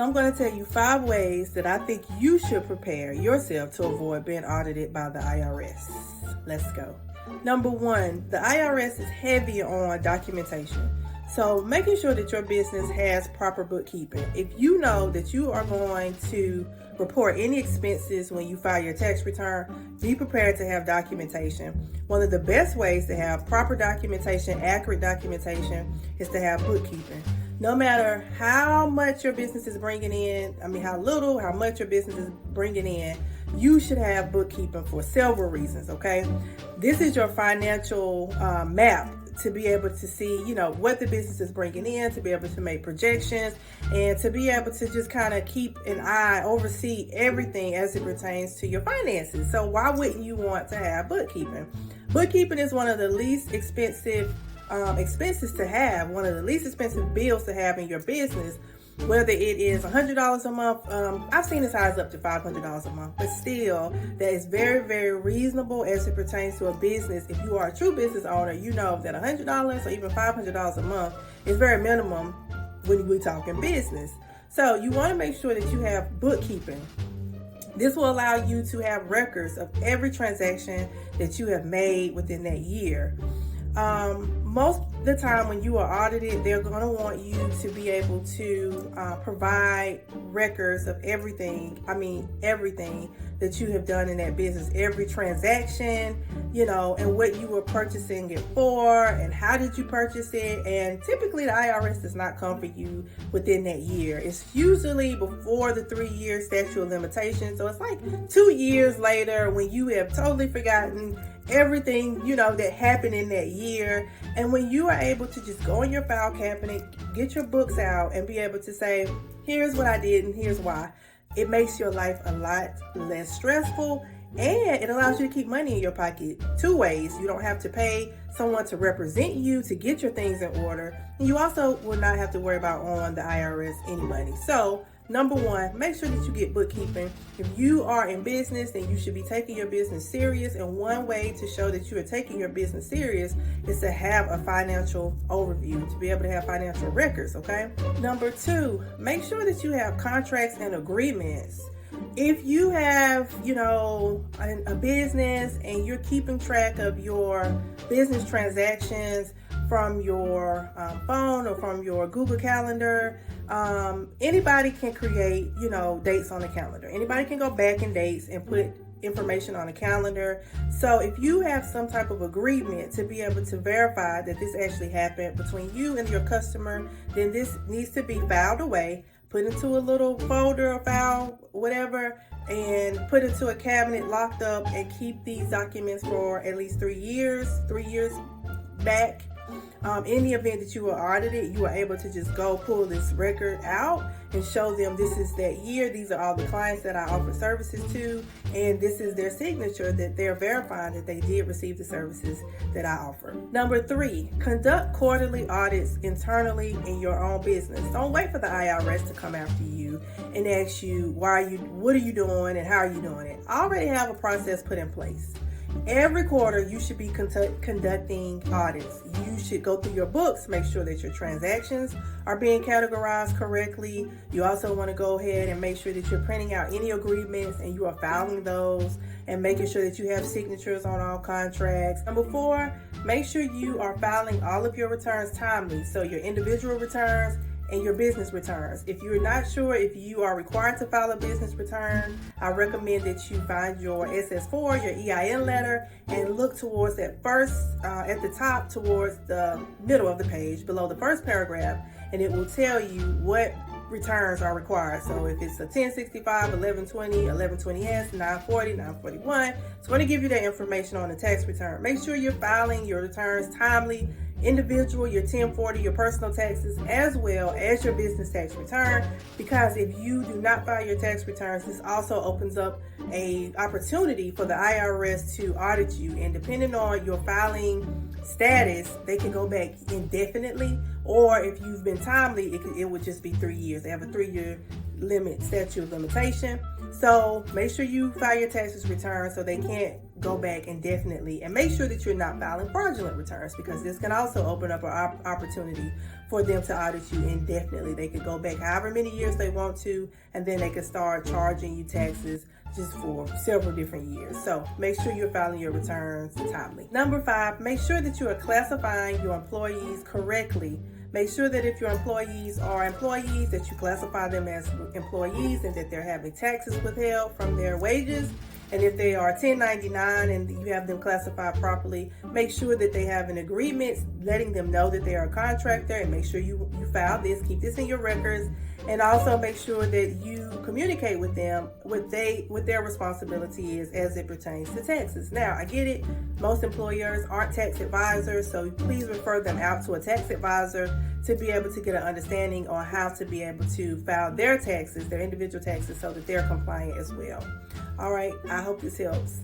So I'm going to tell you 5 ways that I think you should prepare yourself to avoid being audited by the IRS. Let's go. Number 1, the IRS is heavy on documentation. So making sure that your business has proper bookkeeping. If you know that you are going to report any expenses when you file your tax return, be prepared to have documentation. One of the best ways to have proper documentation, accurate documentation, is to have bookkeeping. No matter how much your business is bringing in, how little, how much your business is bringing in, you should have bookkeeping for several reasons, okay? This is your financial map to be able to see, what the business is bringing in, to be able to make projections, and to be able to just kind of keep an eye, oversee everything as it pertains to your finances. So why wouldn't you want to have bookkeeping? Bookkeeping is one of the least expensive expenses to have, one of the least expensive bills to have in your business, whether it is $100 a month. I've seen as high as up to $500 a month, but still, that is very, very reasonable as it pertains to a business. If you are a true business owner, you know that $100 or even $500 a month is very minimum when we're talking business. So you want to make sure that you have bookkeeping. This will allow you to have records of every transaction that you have made within that year. Most of the time when you are audited, they're going to want you to be able to provide records of everything that you have done in that business, every transaction, and what you were purchasing it for and how did you purchase it. And typically the IRS does not come for you within that year. It's usually before the 3-year statute of limitations. So it's like 2 years later when you have totally forgotten everything, that happened in that year. And when you are able to just go in your file cabinet, get your books out and be able to say, here's what I did and here's why. It makes your life a lot less stressful, and it allows you to keep money in your pocket 2 ways. You don't have to pay someone to represent you to get your things in order. And you also will not have to worry about owing the IRS any money. So number 1, make sure that you get bookkeeping. If you are in business, then you should be taking your business serious. And one way to show that you are taking your business serious is to have a financial overview, to be able to have financial records, okay? Number 2, make sure that you have contracts and agreements. If you have, a business and you're keeping track of your business transactions from your phone or from your Google Calendar, anybody can create, dates on the calendar. Anybody can go back in dates and put information on a calendar. So if you have some type of agreement to be able to verify that this actually happened between you and your customer, then this needs to be filed away, put into a little folder or file, whatever, and put into a cabinet, locked up, and keep these documents for at least 3 years back. In the event that you were audited, you are able to just go pull this record out and show them this is that year. These are all the clients that I offer services to, and this is their signature that they're verifying that they did receive the services that I offer. Number 3, conduct quarterly audits internally in your own business. Don't wait for the IRS to come after you and ask you what are you doing and how are you doing it. I already have a process put in place. Every quarter, you should be conducting audits. You should go through your books, make sure that your transactions are being categorized correctly. You also want to go ahead and make sure that you're printing out any agreements and you are filing those and making sure that you have signatures on all contracts. Number 4, make sure you are filing all of your returns timely. So your individual returns and your business returns. If you're not sure if you are required to file a business return, I recommend that you find your SS4, your EIN letter, and look towards that first, at the top, towards the middle of the page, below the first paragraph, and it will tell you what returns are required. So if it's a 1065, 1120, 1120S, 940, 941, it's going to give you that information on the tax return. Make sure you're filing your returns timely, individual, your 1040, your personal taxes, as well as your business tax return, because if you do not file your tax returns, this also opens up a opportunity for the IRS to audit you, and depending on your filing status, they can go back indefinitely, or if you've been timely, it would just be 3 years. They have a 3-year statute of limitation. So make sure you file your taxes return so they can't go back indefinitely and make sure that you're not filing fraudulent returns, because this can also open up an opportunity for them to audit you indefinitely. They could go back however many years they want to, and then they could start charging you taxes just for several different years. So make sure you're filing your returns timely. Number 5, make sure that you are classifying your employees correctly. Make sure that if your employees are employees, that you classify them as employees and that they're having taxes withheld from their wages. And if they are 1099 and you have them classified properly, make sure that they have an agreement letting them know that they are a contractor, and make sure you file this, keep this in your records, and also make sure that you communicate with them what their responsibility is as it pertains to taxes. Now, I get it, most employers aren't tax advisors, so please refer them out to a tax advisor to be able to get an understanding on how to be able to file their taxes, their individual taxes, so that they're compliant as well. All right, I hope this helps.